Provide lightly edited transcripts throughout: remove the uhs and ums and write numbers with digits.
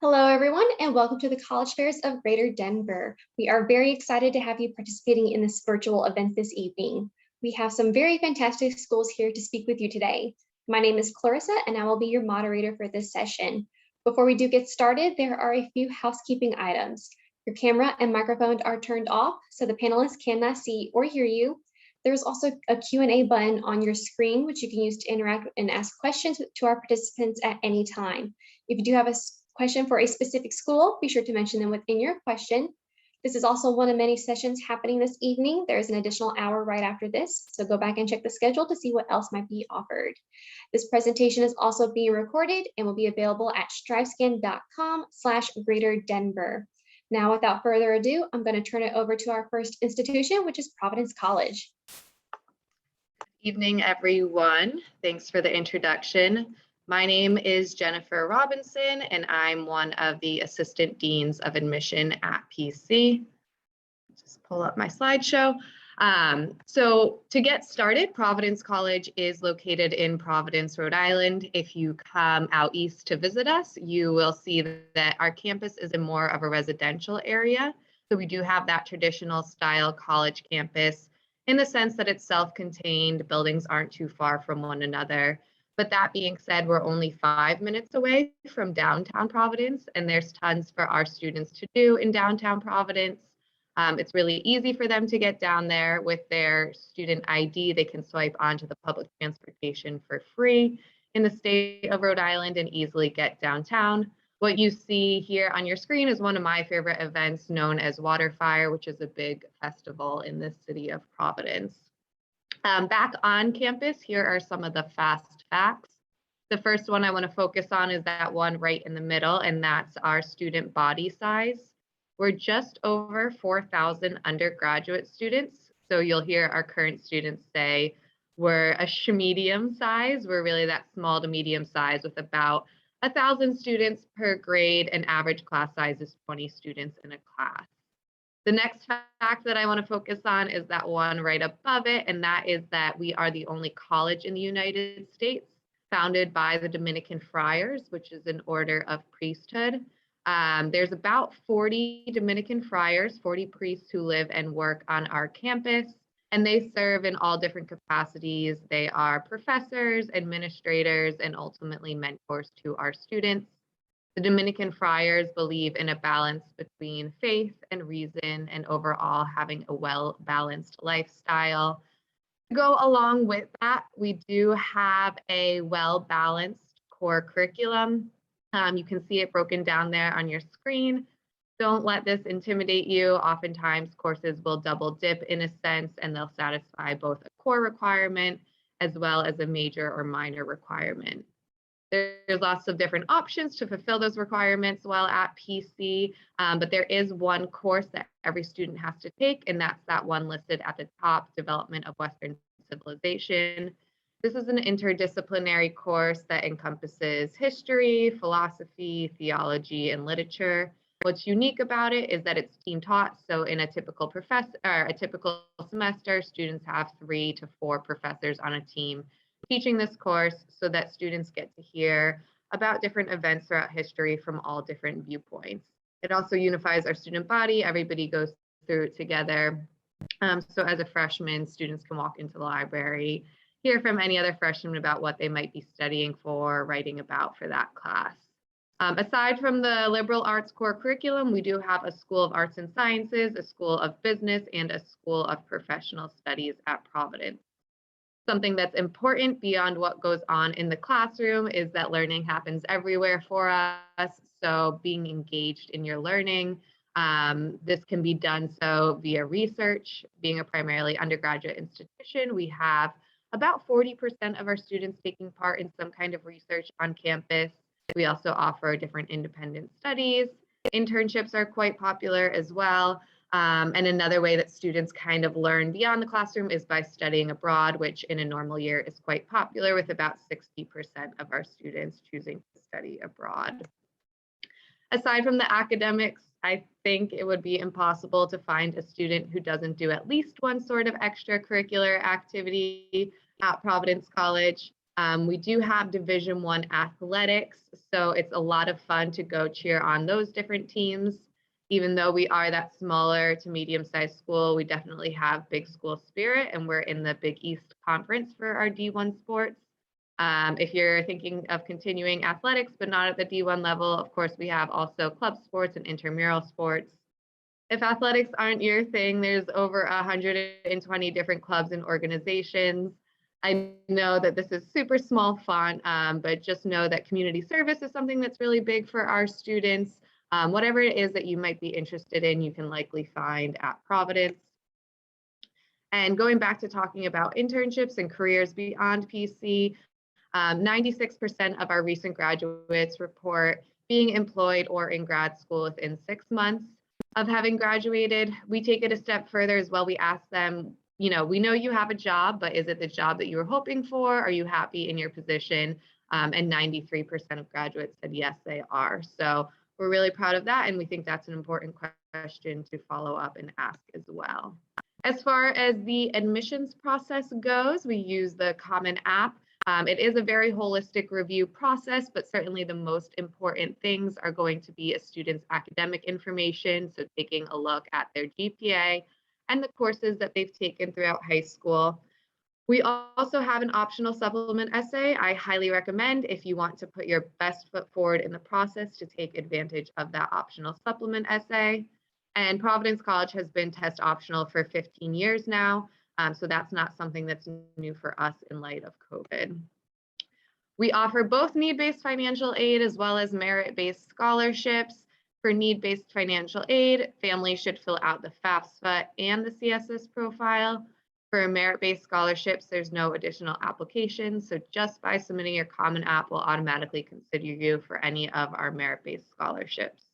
Hello, everyone, and welcome to the College Fairs of Greater Denver. We are very excited to have you participating in this virtual event this evening. We have some very fantastic schools here to speak with you today. My name is Clarissa, and I will be your moderator for this session. Before we do get started, there are a few housekeeping items. Your camera and microphone are turned off, so the panelists cannot see or hear you. There's also a Q&A button on your screen, which you can use to interact and ask questions to our participants at any time. If you do have a question for a specific school, be sure to mention them within your question. This is also one of many sessions happening this evening. There's an additional hour right after this, so go back and check the schedule to see what else might be offered. This presentation is also being recorded and will be available at strivescan.com/greaterdenver. Now, without further ado, I'm going to turn it over to our first institution, which is Providence College. Evening, everyone. Thanks for the introduction. My name is Jennifer Robinson, and I'm one of the Assistant Deans of Admission at PC. Just pull up my slideshow. So to get started, Providence College is located in Providence, Rhode Island. If you come out east to visit us, you will see that our campus is in more of a residential area. So we do have that traditional style college campus in the sense that it's self-contained, buildings aren't too far from one another. But that being said, we're only 5 minutes away from downtown Providence, and there's tons for our students to do in downtown Providence. It's really easy for them to get down there with their student ID. They can swipe onto the public transportation for free in the state of Rhode Island and easily get downtown. What you see here on your screen is one of my favorite events known as Waterfire, which is a big festival in the city of Providence. Back on campus, here are some of the fast facts. The first one I want to focus on is that one right in the middle, and that's our student body size. We're just over 4,000 undergraduate students. So you'll hear our current students say we're a medium size. We're really that small to medium size with about 1,000 students per grade, and average class size is 20 students in a class. The next fact that I want to focus on is that one right above it, and that is that we are the only college in the United States founded by the Dominican Friars, which is an order of priesthood. There's about 40 Dominican friars, 40 priests who live and work on our campus, and they serve in all different capacities. They are professors, administrators, and ultimately mentors to our students. The Dominican friars believe in a balance between faith and reason, and overall having a well-balanced lifestyle. To go along with that, we do have a well-balanced core curriculum. You can see it broken down there on your screen. Don't let this intimidate you. Oftentimes, courses will double dip in a sense, and they'll satisfy both a core requirement as well as a major or minor requirement. There's lots of different options to fulfill those requirements while at PC, but there is one course that every student has to take, and that's that one listed at the top, Development of Western Civilization. This is an interdisciplinary course that encompasses history, philosophy, theology, and literature. What's unique about it is that it's team taught. So in a typical semester, students have 3 to 4 professors on a team teaching this course so that students get to hear about different events throughout history from all different viewpoints. It also unifies our student body. Everybody goes through it together. So as a freshman, students can walk into the library, hear from any other freshman about what they might be studying for, writing about for that class. Aside from the liberal arts core curriculum, we do have a School of Arts and Sciences, a School of Business, and a School of Professional Studies at Providence. Something that's important beyond what goes on in the classroom is that learning happens everywhere for us. So being engaged in your learning, this can be done so via research. Being a primarily undergraduate institution, we have about 40% of our students taking part in some kind of research on campus. We also offer different independent studies. Internships are quite popular as well. And another way that students kind of learn beyond the classroom is by studying abroad, which in a normal year is quite popular, with about 60% of our students choosing to study abroad. Aside from the academics, I think it would be impossible to find a student who doesn't do at least one sort of extracurricular activity at Providence College. We do have Division I athletics, so it's a lot of fun to go cheer on those different teams. Even though we are that smaller to medium-sized school, we definitely have big school spirit, and we're in the Big East Conference for our D1 sports. If you're thinking of continuing athletics, but not at the D1 level, of course, we have also club sports and intramural sports. If athletics aren't your thing, there's over 120 different clubs and organizations. I know that this is super small font, but just know that community service is something that's really big for our students. Whatever it is that you might be interested in, you can likely find at Providence. And going back to talking about internships and careers beyond PC, 96% of our recent graduates report being employed or in grad school within 6 months of having graduated. We take it a step further as well. We ask them, we know you have a job, but is it the job that you were hoping for? Are you happy in your position? And 93% of graduates said yes, they are. So we're really proud of that. And we think that's an important question to follow up and ask as well. As far as the admissions process goes, we use the Common App. It is a very holistic review process, but certainly the most important things are going to be a student's academic information, so taking a look at their GPA and the courses that they've taken throughout high school. We also have an optional supplement essay. I highly recommend, if you want to put your best foot forward in the process, to take advantage of that optional supplement essay. And Providence College has been test optional for 15 years now. So that's not something that's new for us in light of COVID. We offer both need-based financial aid as well as merit-based scholarships. For need-based financial aid, families should fill out the FAFSA and the CSS profile. For merit-based scholarships, there's no additional application. So just by submitting your Common App, will automatically consider you for any of our merit-based scholarships.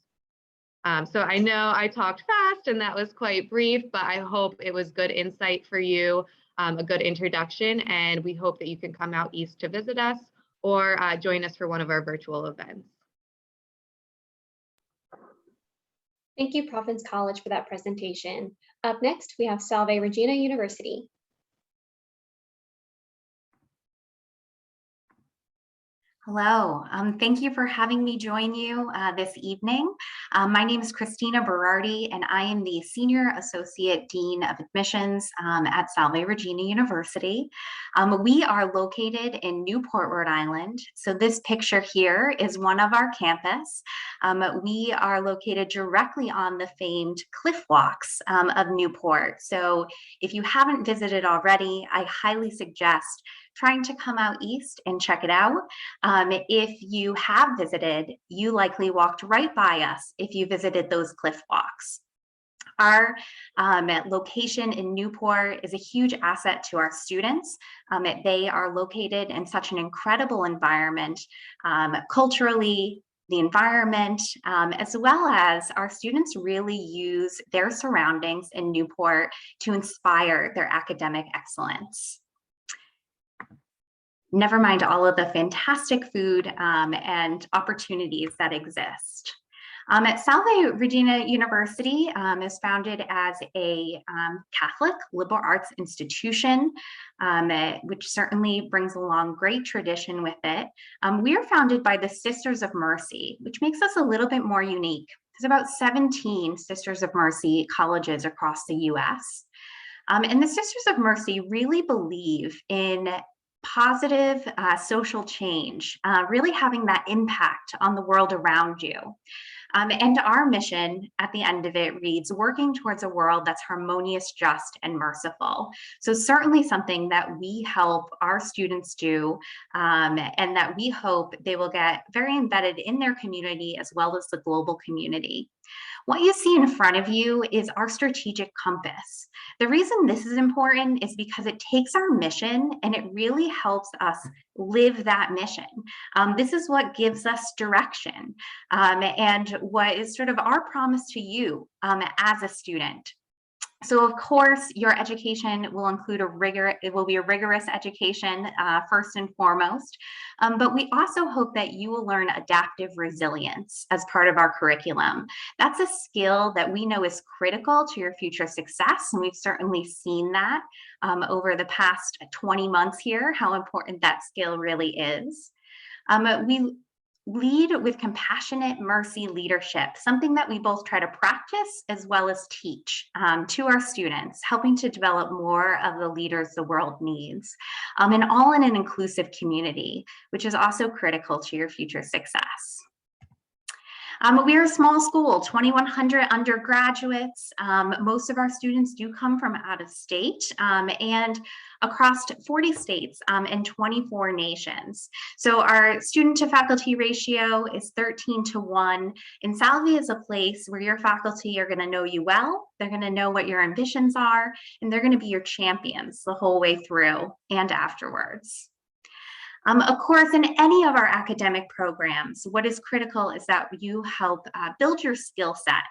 So I know I talked fast and that was quite brief, but I hope it was good insight for you, a good introduction, and we hope that you can come out east to visit us or join us for one of our virtual events. Thank you, Providence College, for that presentation. Up next, we have Salve Regina University. Hello, thank you for having me join you this evening. My name is Christina Berardi, and I am the Senior Associate Dean of Admissions at Salve Regina University. We are located in Newport, Rhode Island. So this picture here is one of our campus. We are located directly on the famed cliff walks of Newport. So if you haven't visited already, I highly suggest trying to come out east and check it out. If you have visited, you likely walked right by us if you visited those cliff walks. Our location in Newport is a huge asset to our students. They are located in such an incredible environment, culturally, the environment, as well as our students really use their surroundings in Newport to inspire their academic excellence. Never mind all of the fantastic food and opportunities that exist. At Salve Regina University is founded as a Catholic liberal arts institution, which certainly brings along great tradition with it. We are founded by the Sisters of Mercy, which makes us a little bit more unique. There's about 17 Sisters of Mercy colleges across the US. And the Sisters of Mercy really believe in positive social change, really having that impact on the world around you. And our mission at the end of it reads, working towards a world that's harmonious, just, and merciful. So certainly something that we help our students do, and that we hope they will get very embedded in their community as well as the global community. What you see in front of you is our strategic compass. The reason this is important is because it takes our mission and it really helps us live that mission. This is what gives us direction, and what is sort of our promise to you as a student. So of course, your education will include it will be a rigorous education first and foremost, but we also hope that you will learn adaptive resilience as part of our curriculum. That's a skill that we know is critical to your future success, and we've certainly seen that over the past 20 months here, how important that skill really is. We lead with compassionate mercy leadership, something that we both try to practice as well as teach to our students, helping to develop more of the leaders the world needs, and all in an inclusive community, which is also critical to your future success. We are a small school, 2,100 undergraduates. Most of our students do come from out of state and across 40 states and 24 nations. So our student to faculty ratio is 13:1. And Salve is a place where your faculty are going to know you well, they're going to know what your ambitions are, and they're going to be your champions the whole way through and afterwards. Of course, in any of our academic programs, what is critical is that you help build your skill set,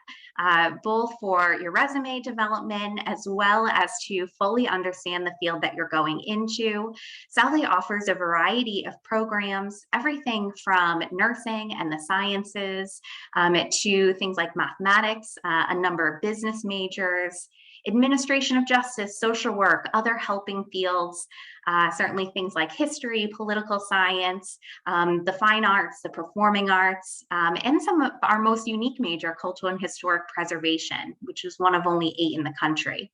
both for your resume development as well as to fully understand the field that you're going into. Salve offers a variety of programs, everything from nursing and the sciences to things like mathematics, a number of business majors, administration of justice, social work, other helping fields, certainly things like history, political science, the fine arts, the performing arts, and some of our most unique major, cultural and historic preservation, which is one of only 8 in the country.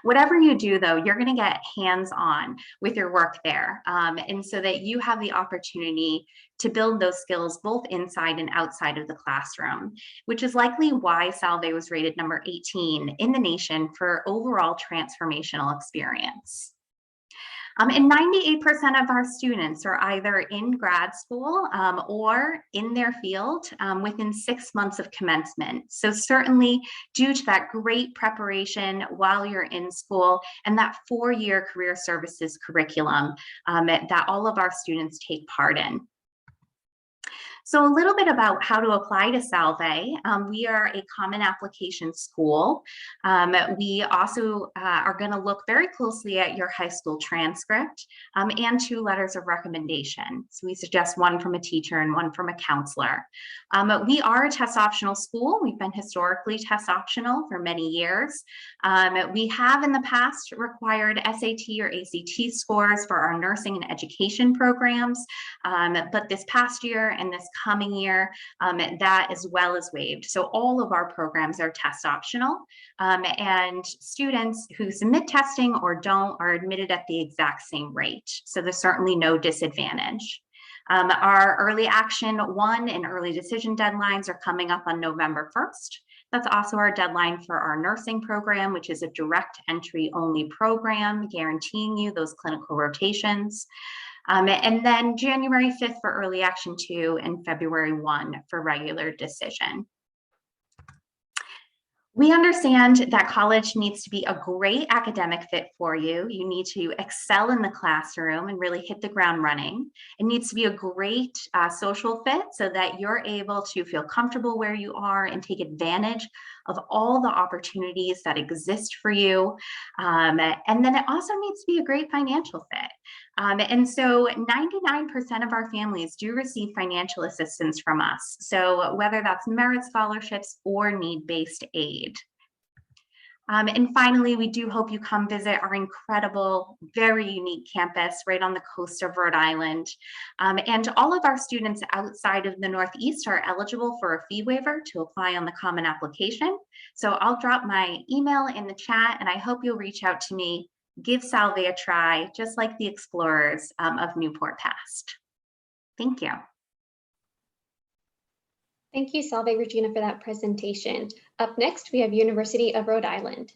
Whatever you do, though, you're going to get hands-on with your work there, and so that you have the opportunity to build those skills both inside and outside of the classroom, which is likely why Salve was rated number 18 in the nation for overall transformational experience. And 98% of our students are either in grad school or in their field within 6 months of commencement. So certainly due to that great preparation while you're in school and that 4-year career services curriculum that all of our students take part in. So a little bit about how to apply to Salve. We are a common application school. We also are going to look very closely at your high school transcript and 2 letters of recommendation. So we suggest one from a teacher and one from a counselor. We are a test optional school. We've been historically test optional for many years. We have in the past required SAT or ACT scores for our nursing and education programs, but this past year and this coming year, that as well is waived. So all of our programs are test optional, and students who submit testing or don't are admitted at the exact same rate. So there's certainly no disadvantage. Our early action 1 and early decision deadlines are coming up on November 1st. That's also our deadline for our nursing program, which is a direct entry only program, guaranteeing you those clinical rotations. And then January 5th for early action 2 and February 1 for regular decision. We understand that college needs to be a great academic fit for you. You need to excel in the classroom and really hit the ground running. It needs to be a great social fit so that you're able to feel comfortable where you are and take advantage of all the opportunities that exist for you. And then it also needs to be a great financial fit. And so 99% of our families do receive financial assistance from us. So whether that's merit scholarships or need-based aid. And finally, we do hope you come visit our incredible, very unique campus right on the coast of Rhode Island. And all of our students outside of the Northeast are eligible for a fee waiver to apply on the common application. So I'll drop my email in the chat and I hope you'll reach out to me. Give Salve a try, just like the explorers of Newport Past. Thank you. Thank you, Salve Regina, for that presentation. Up next, we have University of Rhode Island.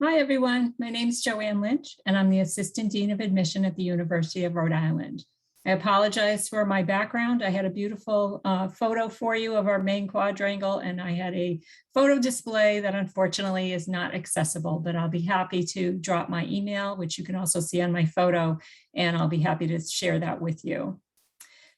Hi, everyone. My name is Joanne Lynch, and I'm the Assistant Dean of Admission at the University of Rhode Island. I apologize for my background. I had a beautiful photo for you of our main quadrangle, and I had a photo display that unfortunately is not accessible, but I'll be happy to drop my email, which you can also see on my photo, and I'll be happy to share that with you.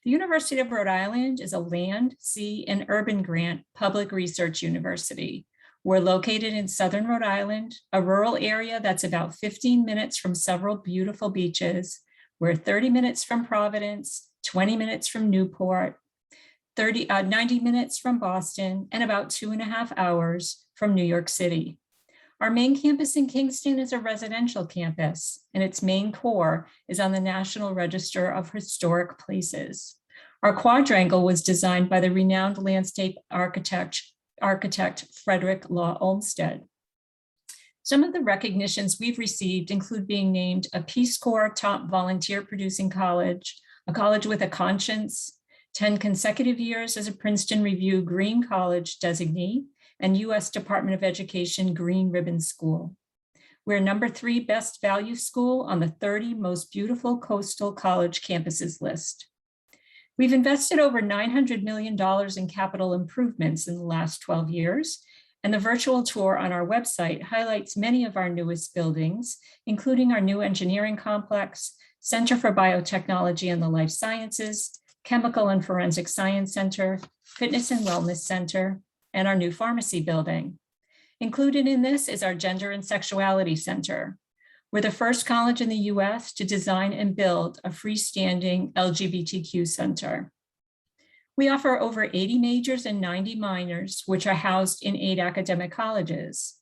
The University of Rhode Island is a land, sea, and urban grant public research university. We're located in Southern Rhode Island, a rural area that's about 15 minutes from several beautiful beaches. We're 30 minutes from Providence, 20 minutes from Newport, 90 minutes from Boston, and about 2.5 hours from New York City. Our main campus in Kingston is a residential campus, and its main core is on the National Register of Historic Places. Our quadrangle was designed by the renowned landscape architect Frederick Law Olmsted. Some of the recognitions we've received include being named a Peace Corps top volunteer producing college, a college with a conscience, 10 consecutive years as a Princeton Review Green College designee, and U.S. Department of Education Green Ribbon School. We're #3 best value school on the 30 most beautiful coastal college campuses list. We've invested over $900 million in capital improvements in the last 12 years, and the virtual tour on our website highlights many of our newest buildings, including our new engineering complex, Center for Biotechnology and the Life Sciences, Chemical and Forensic Science Center, Fitness and Wellness Center, and our new pharmacy building. Included in this is our Gender and Sexuality Center. We're the first college in the US to design and build a freestanding LGBTQ center. We offer over 80 majors and 90 minors, which are housed in 8 academic colleges.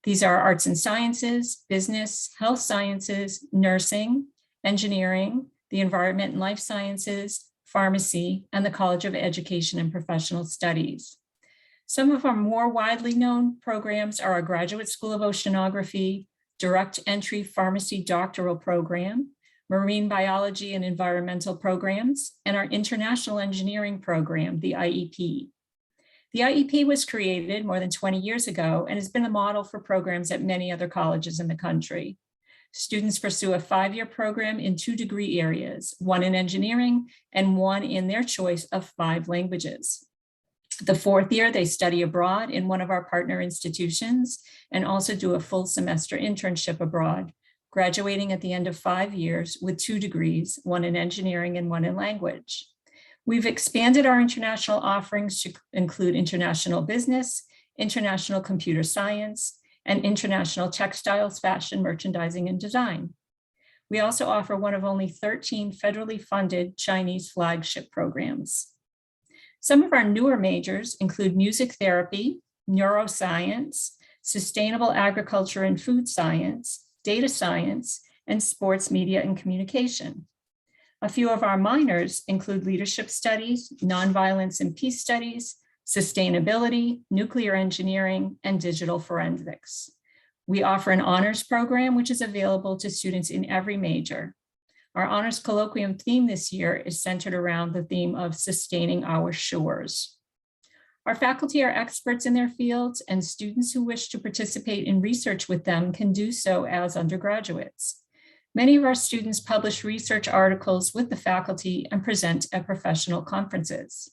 These are arts and sciences, business, health sciences, nursing, engineering, the environment and life sciences, pharmacy, and the College of Education and Professional Studies. Some of our more widely known programs are our Graduate School of Oceanography, Direct Entry Pharmacy Doctoral Program, Marine Biology and Environmental Programs, and our International Engineering Program, the IEP. The IEP was created more than 20 years ago and has been a model for programs at many other colleges in the country. Students pursue a 5-year program in 2 degree areas, 1 in engineering and 1 in their choice of 5 languages. The 4th year, they study abroad in one of our partner institutions and also do a full semester internship abroad, graduating at the end of 5 years with 2 degrees, 1 in engineering and 1 in language. We've expanded our international offerings to include international business, international computer science, and international textiles, fashion, merchandising, and design. We also offer one of only 13 federally funded Chinese flagship programs. Some of our newer majors include music therapy, neuroscience, sustainable agriculture and food science, data science, and sports media and communication. A few of our minors include leadership studies, nonviolence and peace studies, sustainability, nuclear engineering, and digital forensics. We offer an honors program, which is available to students in every major. Our honors colloquium theme this year is centered around the theme of sustaining our shores. Our faculty are experts in their fields, and students who wish to participate in research with them can do so as undergraduates. Many of our students publish research articles with the faculty and present at professional conferences.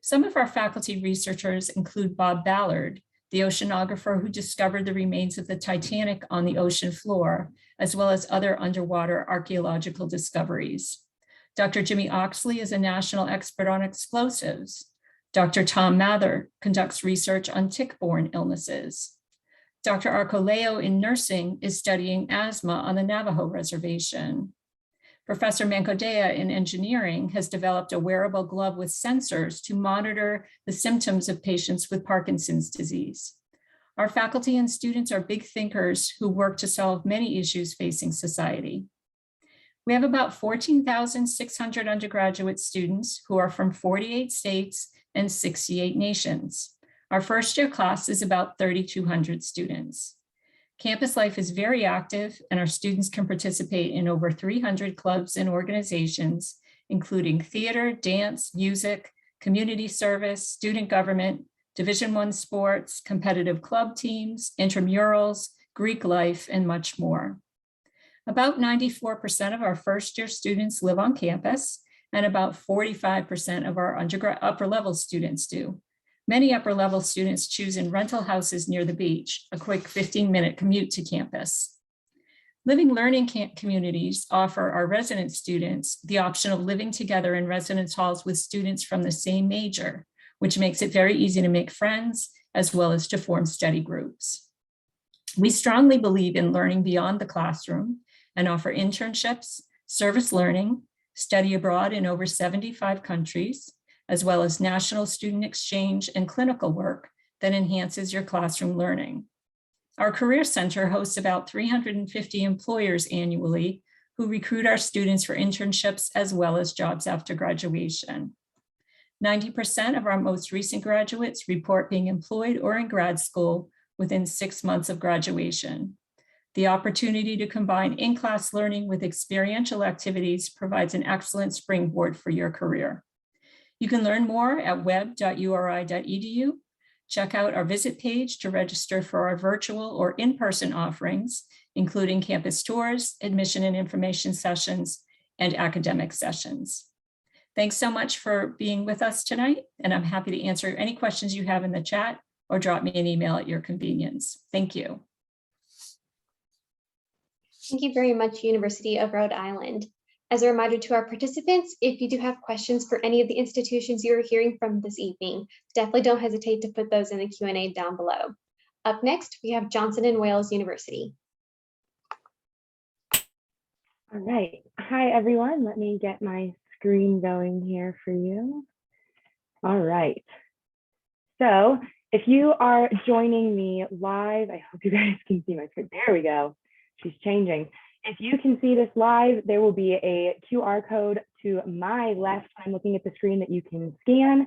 Some of our faculty researchers include Bob Ballard, the oceanographer who discovered the remains of the Titanic on the ocean floor, as well as other underwater archaeological discoveries. Dr. Jimmy Oxley is a national expert on explosives. Dr. Tom Mather conducts research on tick-borne illnesses. Dr. Arcoleo in nursing is studying asthma on the Navajo Reservation. Professor Mancodea in engineering has developed a wearable glove with sensors to monitor the symptoms of patients with Parkinson's disease. Our faculty and students are big thinkers who work to solve many issues facing society. We have about 14,600 undergraduate students who are from 48 states and 68 nations. Our first year class is about 3,200 students. Campus life is very active, and our students can participate in over 300 clubs and organizations, including theater, dance, music, community service, student government, Division I sports, competitive club teams, intramurals, Greek life, and much more. About 94% of our first year students live on campus, and about 45% of our upper level students do. Many upper level students choose in rental houses near the beach, a quick 15-minute commute to campus. Living learning communities offer our resident students the option of living together in residence halls with students from the same major, which makes it very easy to make friends as well as to form study groups. We strongly believe in learning beyond the classroom and offer internships, service learning, study abroad in over 75 countries, as well as national student exchange and clinical work that enhances your classroom learning. Our Career Center hosts about 350 employers annually who recruit our students for internships as well as jobs after graduation. 90% of our most recent graduates report being employed or in grad school within 6 months of graduation. The opportunity to combine in-class learning with experiential activities provides an excellent springboard for your career. You can learn more at web.uri.edu. Check out our visit page to register for our virtual or in-person offerings, including campus tours, admission and information sessions, and academic sessions. Thanks so much for being with us tonight, and I'm happy to answer any questions you have in the chat or drop me an email at your convenience. Thank you. Thank you very much, University of Rhode Island. As a reminder to our participants, if you do have questions for any of the institutions you are hearing from this evening, definitely don't hesitate to put those in the Q&A down below. Up next, we have Johnson & Wales University. All right. Hi, everyone. Let me get my screen going here for you. All right. So if you are joining me live, I hope you guys can see my screen. There we go. She's changing. If you can see this live, there will be a QR code to my left. I'm looking at the screen that you can scan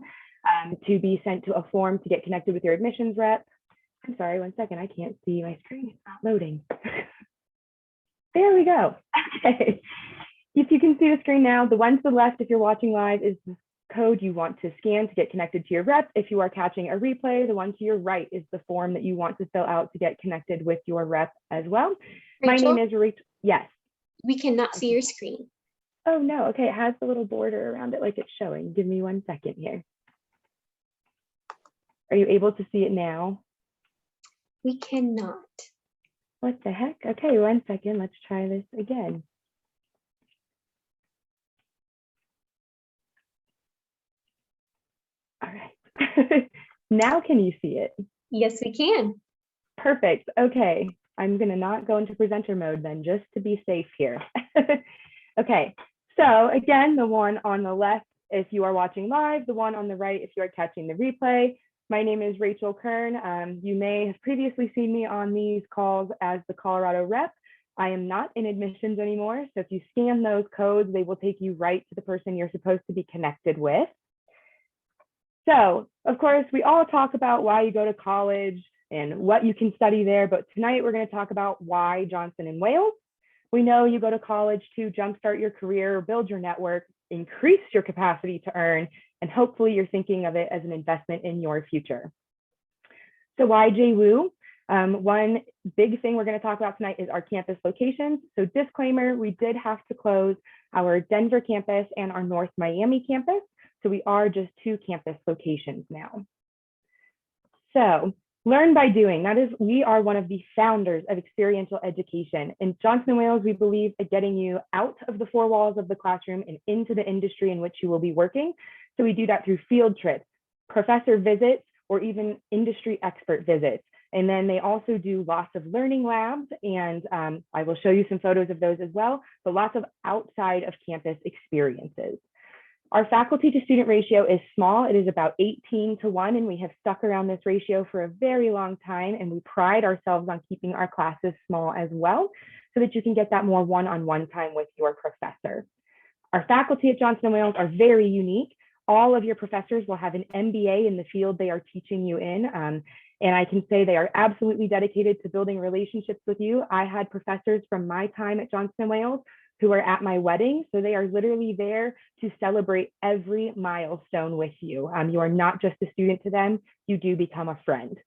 to be sent to a form to get connected with your admissions rep. I'm sorry, 1 second. I can't see my screen. It's not loading. There we go. Okay. If you can see the screen now, the one to the left, if you're watching live, is the code you want to scan to get connected to your rep. If you are catching a replay, the one to your right is the form that you want to fill out to get connected with your rep as well. Rachel, my name is Rachel. Yes. we cannot see your screen. Oh no, okay, it has the little border around it like it's showing. Give me 1 second here. Are you able to see it now? We cannot. What the heck? Okay, 1 second, let's try this again. All right, now can you see it? Yes, we can. Perfect, okay. I'm gonna not go into presenter mode then, just to be safe here. Okay, so again, the one on the left, if you are watching live, the one on the right, if you are catching the replay. My name is Rachel Kern. You may have previously seen me on these calls as the Colorado rep. I am not in admissions anymore, so if you scan those codes, they will take you right to the person you're supposed to be connected with. So, of course, we all talk about why you go to college and what you can study there, but tonight we're going to talk about why Johnson & Wales. We know you go to college to jumpstart your career, build your network, increase your capacity to earn, and hopefully you're thinking of it as an investment in your future. So why JWU? One big thing we're going to talk about tonight is our campus locations. So disclaimer, we did have to close our Denver campus and our North Miami campus. So we are just 2 campus locations now. So learn by doing. That is, we are one of the founders of experiential education. In Johnson & Wales, we believe in getting you out of the 4 walls of the classroom and into the industry in which you will be working. So we do that through field trips, professor visits, or even industry expert visits. And then they also do lots of learning labs, and I will show you some photos of those as well, but lots of outside of campus experiences. Our faculty to student ratio is small. It is about 18:1, and we have stuck around this ratio for a very long time, and we pride ourselves on keeping our classes small as well, so that you can get that more one-on-one time with your professor. Our faculty at Johnson & Wales are very unique. All of your professors will have an MBA in the field they are teaching you in, and I can say they are absolutely dedicated to building relationships with you. I had professors from my time at Johnson & Wales who are at my wedding. So they are literally there to celebrate every milestone with you. You are not just a student to them, you do become a friend.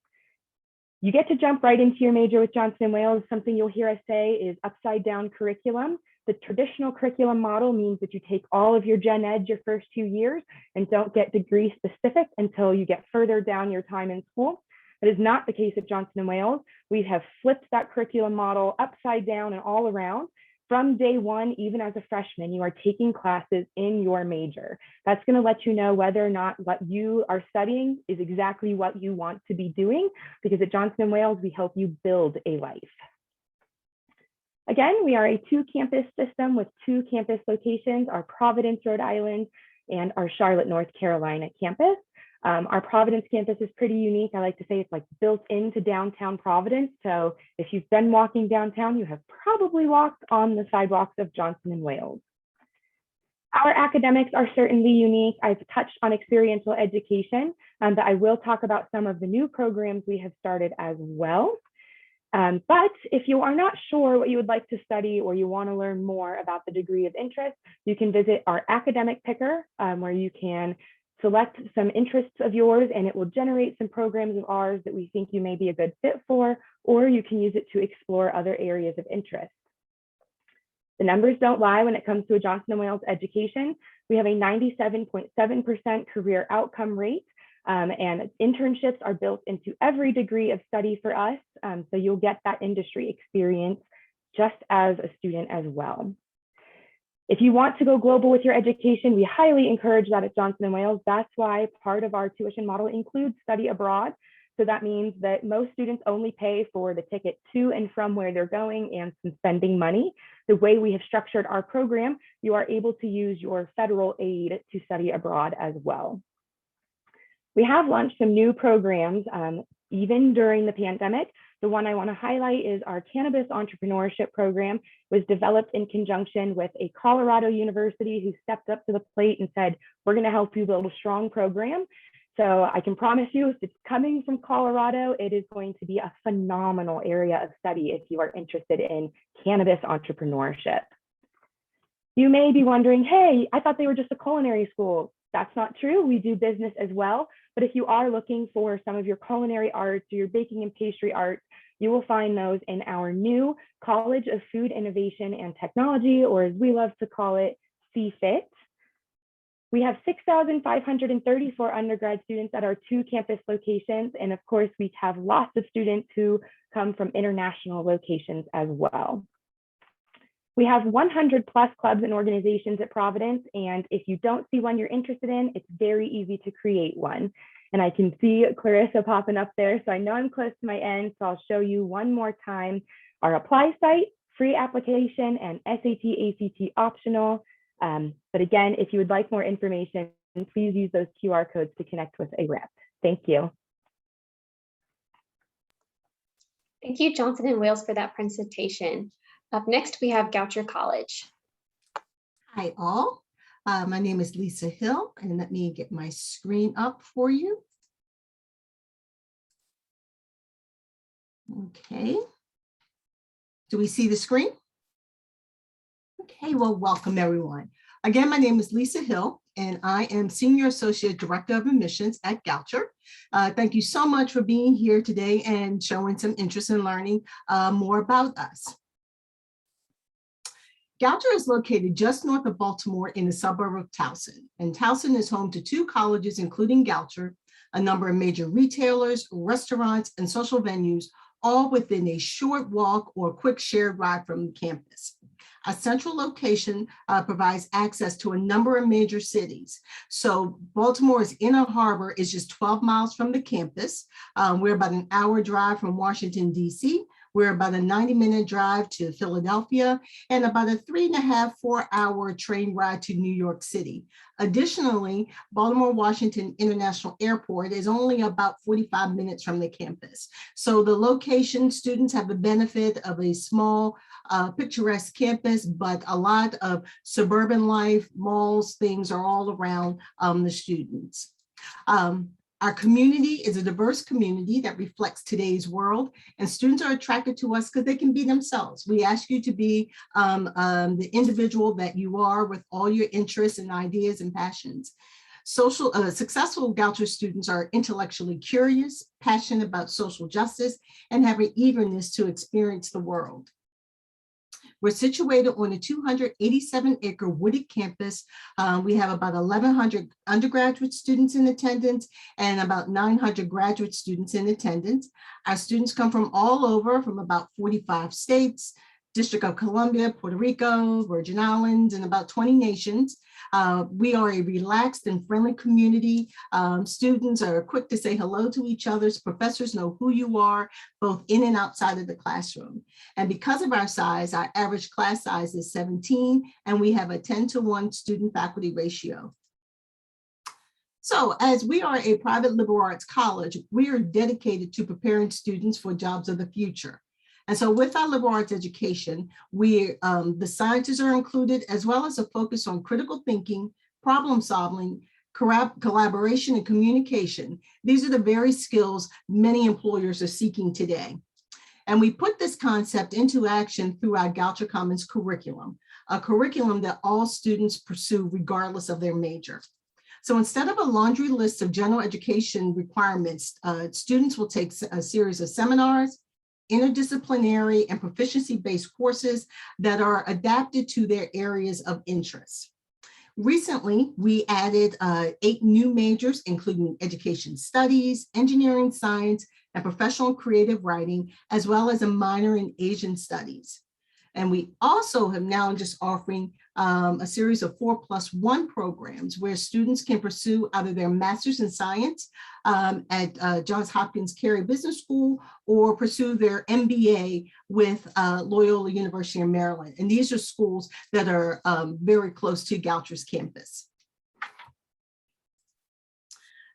You get to jump right into your major with Johnson & Wales. Something you'll hear us say is upside down curriculum. The traditional curriculum model means that you take all of your gen ed your first 2 years and don't get degree specific until you get further down your time in school. That is not the case at Johnson & Wales. We have flipped that curriculum model upside down and all around. From day one, even as a freshman, you are taking classes in your major. That's going to let you know whether or not what you are studying is exactly what you want to be doing, because at Johnson & Wales, we help you build a life. Again, we are a 2-campus system with 2 campus locations, our Providence, Rhode Island, and our Charlotte, North Carolina campus. Our Providence campus is pretty unique. I like to say it's like built into downtown Providence. So if you've been walking downtown, you have probably walked on the sidewalks of Johnson & Wales. Our academics are certainly unique. I've touched on experiential education, but I will talk about some of the new programs we have started as well. But if you are not sure what you would like to study or you want to learn more about the degree of interest, you can visit our academic picker, where you can select some interests of yours and it will generate some programs of ours that we think you may be a good fit for, or you can use it to explore other areas of interest. The numbers don't lie when it comes to a Johnson & Wales education. We have a 97.7% career outcome rate, and internships are built into every degree of study for us. So you'll get that industry experience just as a student as well. If you want to go global with your education, we highly encourage that at Johnson & Wales. That's why part of our tuition model includes study abroad. So that means that most students only pay for the ticket to and from where they're going and some spending money. The way we have structured our program, you are able to use your federal aid to study abroad as well. We have launched some new programs even during the pandemic. The one I want to highlight is our Cannabis Entrepreneurship program. It was developed in conjunction with a Colorado university who stepped up to the plate and said, we're going to help you build a strong program. So I can promise you, if it's coming from Colorado, it is going to be a phenomenal area of study if you are interested in cannabis entrepreneurship. You may be wondering, hey, I thought they were just a culinary school. That's not true. We do business as well. But if you are looking for some of your culinary arts or your baking and pastry arts, you will find those in our new College of Food Innovation and Technology, or as we love to call it, CFIT. We have 6,534 undergrad students at our 2 campus locations. And of course, we have lots of students who come from international locations as well. We have 100 plus clubs and organizations at Providence, and if you don't see one you're interested in, it's very easy to create one. And I can see Clarissa popping up there, so I know I'm close to my end, so I'll show you one more time. Our apply site, free application, and SAT, ACT optional. But again, if you would like more information, please use those QR codes to connect with a rep. Thank you. Thank you, Johnson & Wales, for that presentation. Up next, we have Goucher College. Hi, all. My name is Lisa Hill, and let me get my screen up for you. Okay. Do we see the screen? Okay, well, welcome, everyone. Again, my name is Lisa Hill, and I am Senior Associate Director of Admissions at Goucher. Thank you so much for being here today and showing some interest in learning more about us. Goucher is located just north of Baltimore in the suburb of Towson, and Towson is home to 2 colleges, including Goucher, a number of major retailers, restaurants, and social venues, all within a short walk or quick shared ride from the campus. A central location provides access to a number of major cities. So Baltimore's Inner Harbor is just 12 miles from the campus. We're about an hour drive from Washington, D.C. We're about a 90-minute drive to Philadelphia and about a 3.5 to 4-hour train ride to New York City. Additionally, Baltimore-Washington International Airport is only about 45 minutes from the campus. So the location, students have the benefit of a small, picturesque campus, but a lot of suburban life, malls, things are all around the students. Our community is a diverse community that reflects today's world, and students are attracted to us because they can be themselves. We ask you to be the individual that you are with all your interests and ideas and passions. Successful Goucher students are intellectually curious, passionate about social justice, and have an eagerness to experience the world. We're situated on a 287-acre wooded campus. We have about 1,100 undergraduate students in attendance and about 900 graduate students in attendance. Our students come from all over, from about 45 states, District of Columbia, Puerto Rico, Virgin Islands, and about 20 nations. We are a relaxed and friendly community. Students are quick to say hello to each other. Professors know who you are, both in and outside of the classroom. And because of our size, our average class size is 17, and we have a 10-to-1 student-faculty ratio. So as we are a private liberal arts college, we are dedicated to preparing students for jobs of the future. And so with our liberal arts education, the sciences are included, as well as a focus on critical thinking, problem solving, collaboration, and communication. These are the very skills many employers are seeking today. And we put this concept into action through our Goucher Commons curriculum, a curriculum that all students pursue regardless of their major. So instead of a laundry list of general education requirements, students will take a series of seminars, interdisciplinary and proficiency-based courses that are adapted to their areas of interest. Recently, we added 8 new majors, including education studies, engineering science, and professional creative writing, as well as a minor in Asian studies. And we also have now just offering a series of 4+1 programs where students can pursue either their master's in science at Johns Hopkins Carey Business School, or pursue their MBA with Loyola University of Maryland. And these are schools that are very close to Goucher's campus.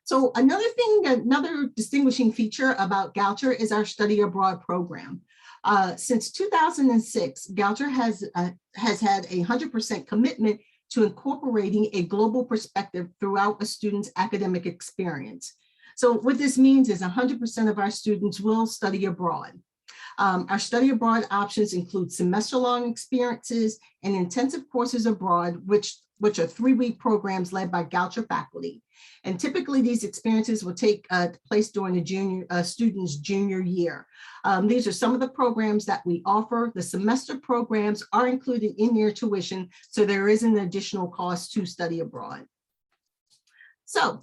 So another distinguishing feature about Goucher is our study abroad program. Since 2006, Goucher has had a 100% commitment to incorporating a global perspective throughout a student's academic experience. So what this means is 100% of our students will study abroad. Our study abroad options include semester-long experiences and intensive courses abroad, which are 3-week programs led by Goucher faculty. And typically these experiences will take place during the student's junior year. These are some of the programs that we offer. The semester programs are included in their tuition, so there is an additional cost to study abroad. So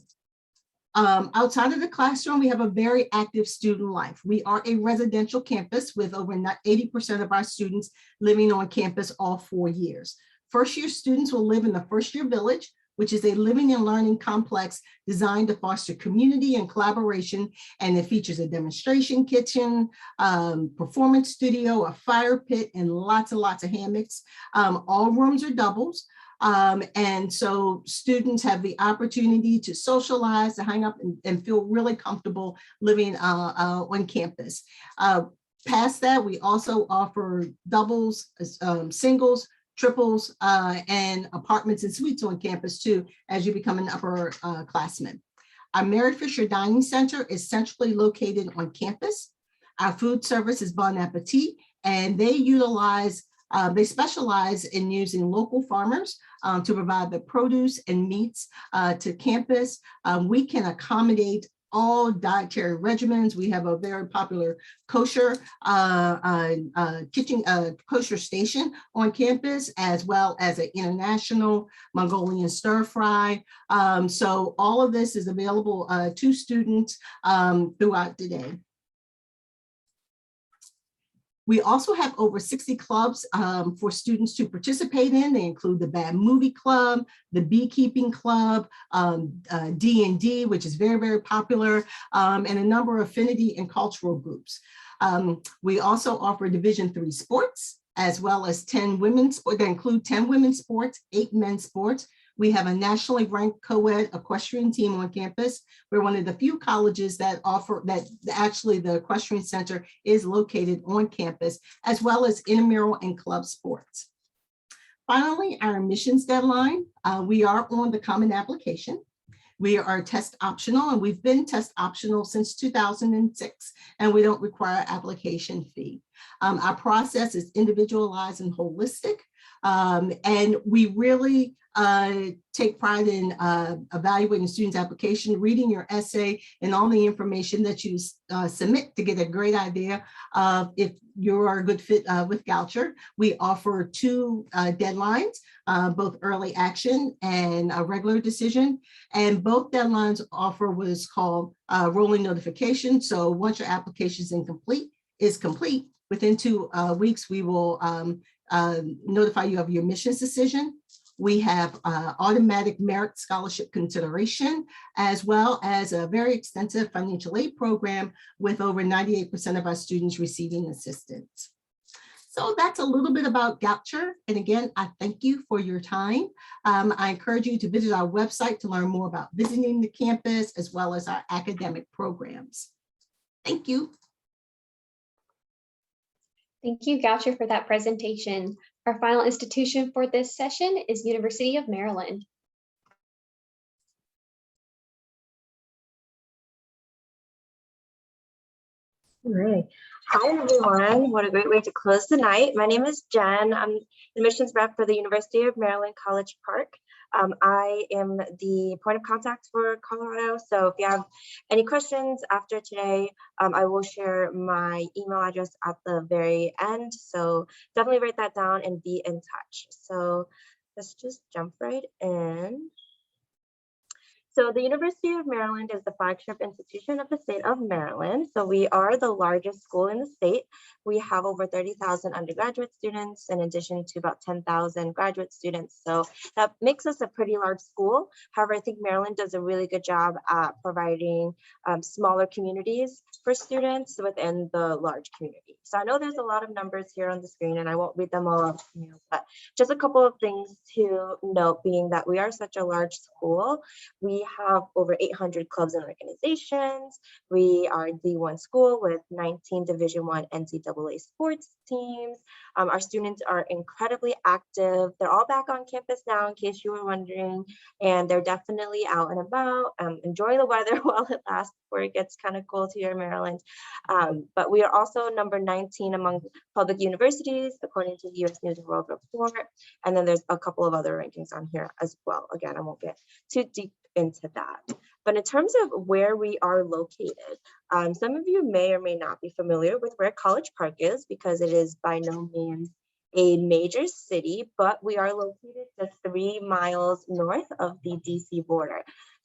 outside of the classroom, we have a very active student life. We are a residential campus with over 80% of our students living on campus all 4 years. First-year students will live in the first-year village, which is a living and learning complex designed to foster community and collaboration. And it features a demonstration kitchen, performance studio, a fire pit, and lots of hammocks. All rooms are doubles. And so students have the opportunity to socialize, to hang up and feel really comfortable living on campus. Past that, we also offer doubles, singles, triples, and apartments and suites on campus too, as you become an upper classman. Our Mary Fisher Dining Center is centrally located on campus. Our food service is Bon Appetit, and they specialize in using local farmers to provide the produce and meats to campus. We can accommodate all dietary regimens. We have a very popular kosher kosher station on campus, as well as an international Mongolian stir fry. So all of this is available to students throughout the day. We also have over 60 clubs for students to participate in. They include the Bad Movie Club, the Beekeeping Club, D&D, which is very, very popular, and a number of affinity and cultural groups. We also offer Division III sports, as well as 10 women's sports. They include 10 women's sports, 8 men's sports. We have a nationally ranked co-ed equestrian team on campus. We're one of the few colleges that offer that. Actually, the equestrian center is located on campus, as well as intramural and club sports. Finally, our admissions deadline. We are on the Common Application. We are test optional, and we've been test optional since 2006, and we don't require application fee. Our process is individualized and holistic. And we really take pride in evaluating students' application, reading your essay, and all the information that you submit to get a great idea of if you are a good fit with Goucher. We offer 2 deadlines, both early action and a regular decision. And both deadlines offer what is called rolling notification. So once your application is complete, within 2 weeks, we will notify you of your admissions decision. We have automatic merit scholarship consideration, as well as a very extensive financial aid program with over 98% of our students receiving assistance. So that's a little bit about Goucher. And again, I thank you for your time. I encourage you to visit our website to learn more about visiting the campus, as well as our academic programs. Thank you. Thank you, Goucher, for that presentation. Our final institution for this session is University of Maryland. All right. Hi, everyone. What a great way to close the night. My name is Jen. I'm admissions rep for the University of Maryland College Park. I am the point of contact for Colorado. So if you have any questions after today, I will share my email address at the very end. So definitely write that down and be in touch. So let's just jump right in. So the University of Maryland is the flagship institution of the state of Maryland. So we are the largest school in the state. We have over 30,000 undergraduate students in addition to about 10,000 graduate students. So that makes us a pretty large school. However, I think Maryland does a really good job at providing smaller communities for students within the large community. So I know there's a lot of numbers here on the screen and I won't read them all out, but just a couple of things to note, being that we are such a large school. We have over 800 clubs and organizations. We are a D1 school with 19 Division I NCAA sports teams. Our students are incredibly active. They're all back on campus now, in case you were wondering, and they're definitely out and about. Enjoy the weather while it lasts before it gets kind of cold here in Maryland. But we are also number 19 among public universities, according to the US News and World Report. And then there's a couple of other rankings on here as well. Again, I won't get too deep into that. But in terms of where we are located, some of you may or may not be familiar with where College Park is, because it is by no means a major city, but we are located just 3 miles north of the DC border.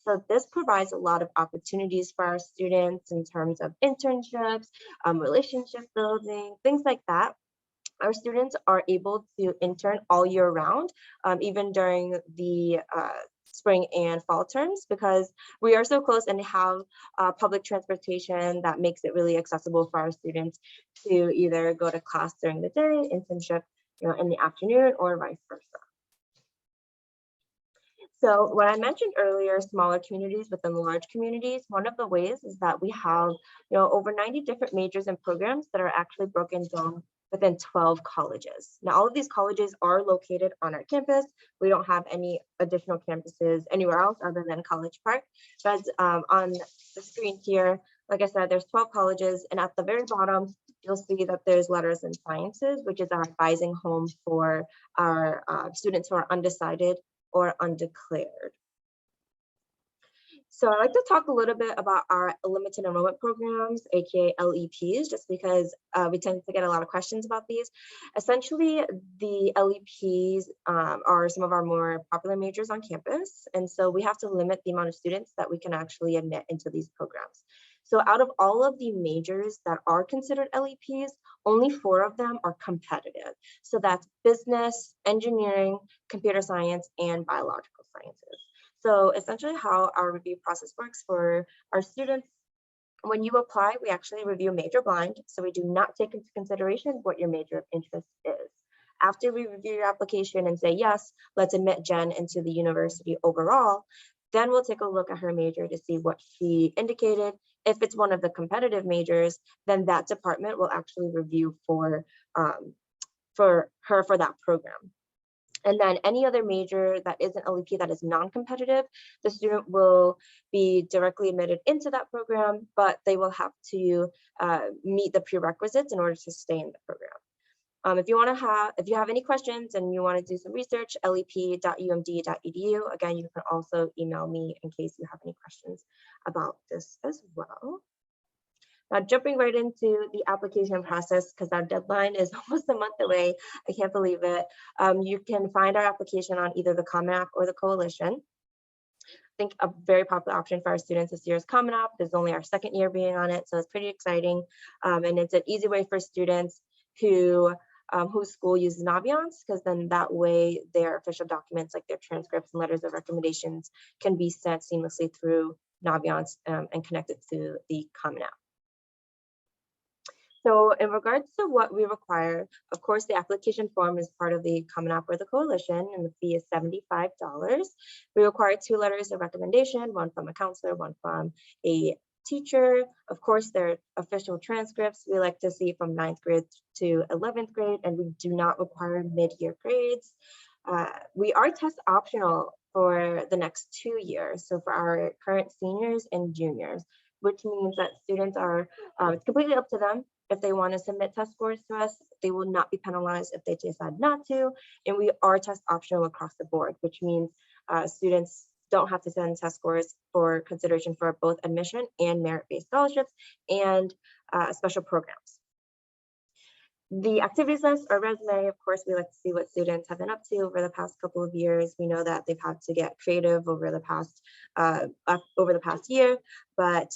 So this provides a lot of opportunities for our students in terms of internships, relationship building, things like that. Our students are able to intern all year round, even during the spring and fall terms, because we are so close and have public transportation that makes it really accessible for our students to either go to class during the day, internship, in the afternoon, or vice versa. So when I mentioned earlier, smaller communities within the large communities, one of the ways is that we have, over 90 different majors and programs that are actually broken down within 12 colleges. Now, all of these colleges are located on our campus. We don't have any additional campuses anywhere else other than College Park. But on the screen here, like I said, there's 12 colleges, and at the very bottom, you'll see that there's Letters and Sciences, which is our advising home for our students who are undecided or undeclared. So I'd like to talk a little bit about our limited enrollment programs, aka LEPs, just because we tend to get a lot of questions about these. Essentially, the LEPs are some of our more popular majors on campus. And so we have to limit the amount of students that we can actually admit into these programs. So out of all of the majors that are considered LEPs, only 4 of them are competitive. So that's business, engineering, computer science, and biological sciences. So essentially how our review process works for our students, when you apply, we actually review major blind. So we do not take into consideration what your major of interest is. After we review your application and say, yes, let's admit Jen into the university overall, then we'll take a look at her major to see what she indicated. If it's one of the competitive majors, then that department will actually review for her for that program. And then any other major that is an LEP that is non-competitive, the student will be directly admitted into that program, but they will have to meet the prerequisites in order to stay in the program. If you have any questions and you want to do some research, lep.umd.edu. Again, you can also email me in case you have any questions about this as well. Now, jumping right into the application process, because our deadline is almost a month away. I can't believe it. You can find our application on either the Common App or the Coalition. I think a very popular option for our students this year is Common App. This is only our second year being on it, so it's pretty exciting. And it's an easy way for students whose school uses Naviance, because then that way their official documents like their transcripts and letters of recommendations can be sent seamlessly through Naviance and connected to the Common App. So in regards to what we require, of course, the application form is part of the Common App or the Coalition, and the fee is $75. We require 2 letters of recommendation, one from a counselor, one from a teacher. Of course, their official transcripts we like to see from 9th grade to 11th grade, and we do not require mid-year grades. We are test optional for the next 2 years, so for our current seniors and juniors, which means that students are, it's completely up to them. If they want to submit test scores to us, they will not be penalized if they decide not to. And we are test optional across the board, which means students don't have to send test scores for consideration for both admission and merit-based scholarships and special programs. The activities list or resume, of course, we like to see what students have been up to over the past couple of years. We know that they've had to get creative over the past year, but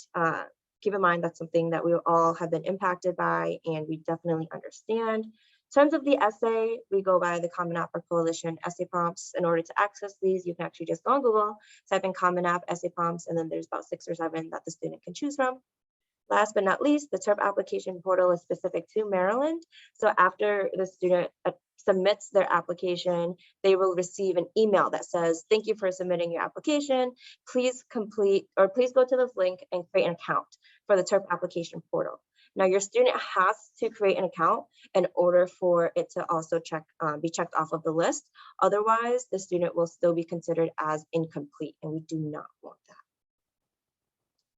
keep in mind that's something that we all have been impacted by, and we definitely understand. In terms of the essay, we go by the Common App or Coalition essay prompts. In order to access these, you can actually just go on Google, type in Common App essay prompts, and then there's about 6 or 7 that the student can choose from. Last but not least, the TERP application portal is specific to Maryland. So after the student submits their application, they will receive an email that says, thank you for submitting your application. Please complete, or please go to this link and create an account for the TERP application portal. Now, your student has to create an account in order for it to also be checked off of the list. Otherwise, the student will still be considered as incomplete, and we do not want that.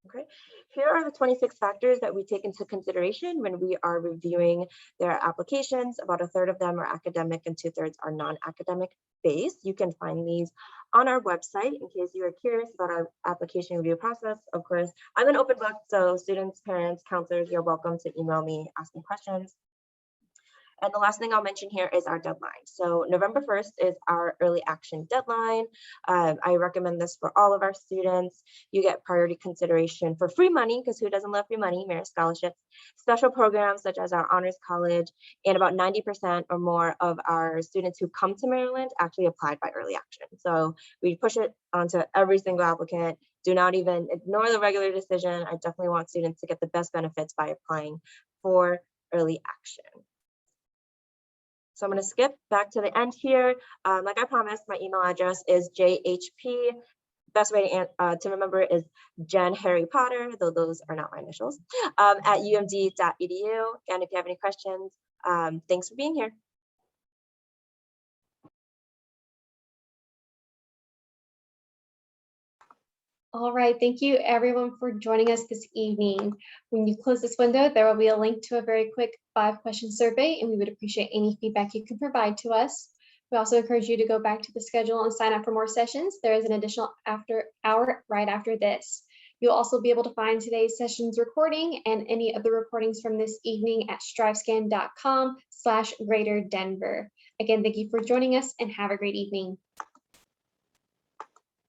Okay, here are the 26 factors that we take into consideration when we are reviewing their applications. About 1/3 of them are academic and 2/3 are non-academic based. You can find these on our website in case you are curious about our application review process. Of course, I'm an open book, so students, parents, counselors, you're welcome to email me asking questions. And the last thing I'll mention here is our deadline. So November 1st is our early action deadline. I recommend this for all of our students. You get priority consideration for free money, because who doesn't love free money? Merit scholarships, special programs such as our Honors College, and about 90% or more of our students who come to Maryland actually applied by early action. So we push it onto every single applicant. Do not even ignore the regular decision. I definitely want students to get the best benefits by applying for early action. So I'm going to skip back to the end here. Like I promised, my email address is JHP. Best way to remember is Jen Harry Potter, though those are not my initials, at umd.edu. And if you have any questions, thanks for being here. All right, thank you everyone for joining us this evening. When you close this window, there will be a link to a very quick 5-question survey, and we would appreciate any feedback you can provide to us. We also encourage you to go back to the schedule and sign up for more sessions. There is an additional hour right after this. You'll also be able to find today's session's recording and any of the recordings from this evening at strivescan.com/greaterdenver. Again, thank you for joining us and have a great evening.